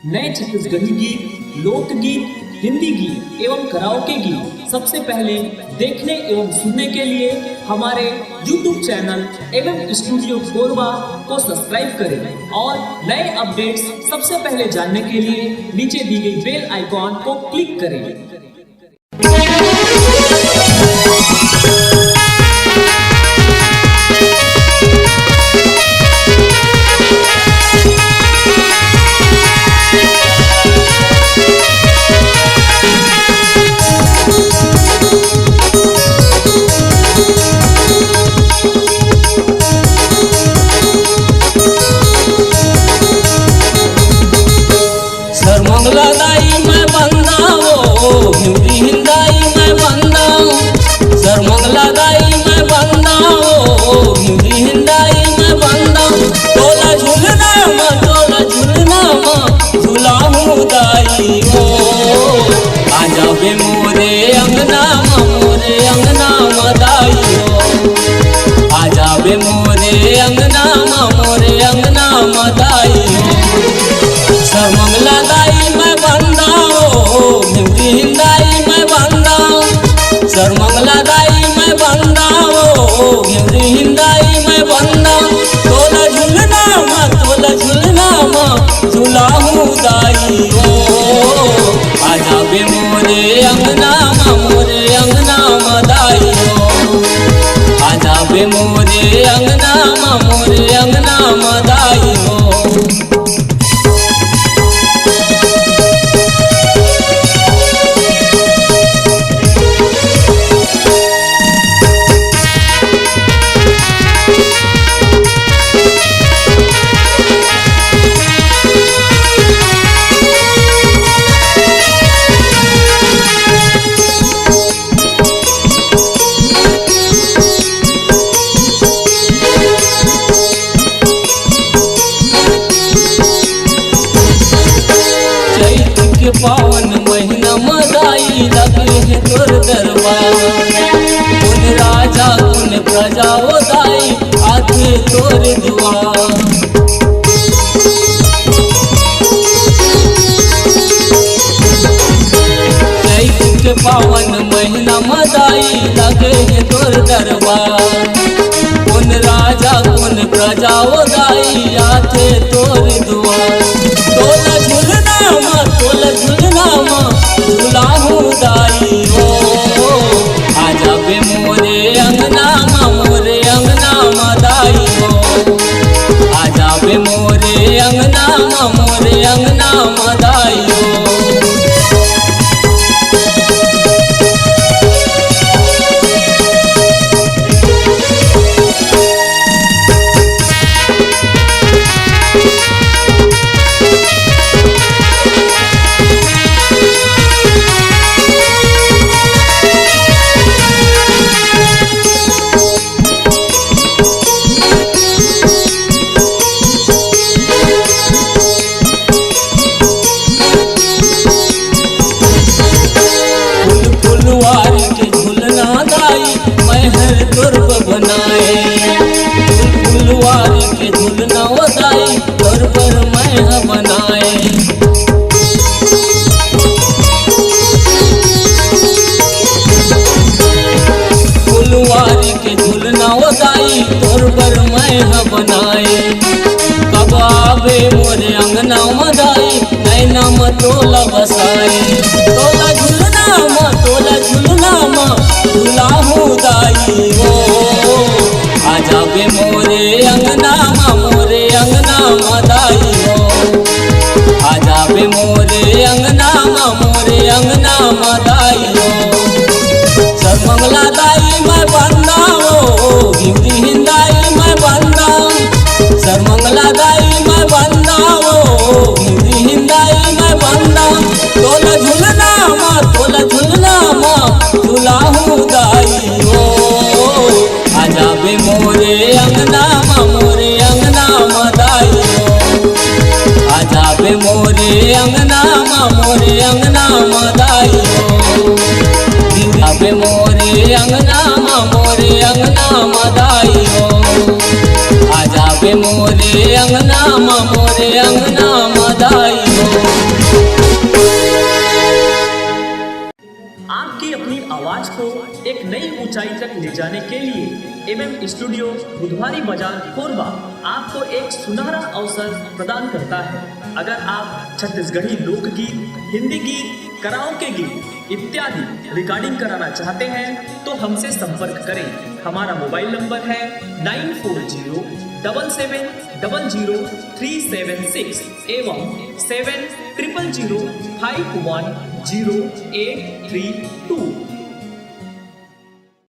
नए छत्तीसगढ़ी गीत, लोकगीत, हिंदी गीत एवं कराओके गीत सबसे पहले देखने एवं सुनने के लिए हमारे YouTube चैनल एवं स्टूडियो कोरबा को सब्सक्राइब करें और नए अपडेट्स सबसे पहले जानने के लिए नीचे दी गई बेल आइकॉन को क्लिक करें। सर्वमंगला दाई मैं बंदा हो हिंदी हिंदाई मैं बंदा सर्वमंगला दाई मैं बंदा हो हिंदी हिंदाई मैं बंदा तोला झुलना मा झूला हूँ दाई हो आजा बे मोरे अंगना मा दाई हो आजा बे मोरे अंगना मा दाई हो। पावन महीना मदाई लगे है तोर दरबार कौन राजा कौन प्रजा ओ दाई आके तोर दुआर चैत के पावन महीना मदाई लगे है तोर दरबार कौन राजा कौन प्रजा ओ दाई आके तोर दुआर तोला झुलना मा झूला हूँ दाई हो आजा बे मोरे अंगना मा दाई हो आजा बे मोरे अंगना मा दाई हो। फुलवारी के झुलना दाई तोर पर मैं बनाए फुलवारी के झुलना दाई तोर पर मैं बनाए कब आवे मोरे अंगना मदाई नैना म तोला बसाए तोला झुलना मा झूला हूँ दाई हो आजा बे मोरे अंगना मा दाई हो आजा बे मोरे अंगना मा दाई हो। सर्वमंगला दाई मैं बंदा हो हिंदी हिंदाई मैं बंदा सर्वमंगला दाई मैं बंदा हो हिंदी हिंदाई मैं बंदा तोला झुलना मा झूला हूँ दाई हो आजा बे मोरे अंगना मा दाई हो आजा बे मोरे अंगना मा दाई हो आजा बे मोरे अंगना मा दाई हो आजा बे मोरे अंगना मा दाई हो। को एक नई ऊंचाई तक ले जाने के लिए एमएम स्टूडियो बुधवारी बाजार कोरबा आपको एक सुनहरा अवसर प्रदान करता है। अगर आप छत्तीसगढ़ी लोकगीत, हिंदी गीत, कराओके गीत इत्यादि रिकॉर्डिंग कराना चाहते हैं तो हमसे संपर्क करें। हमारा मोबाइल नंबर है 9407700376 एवं 7005100832।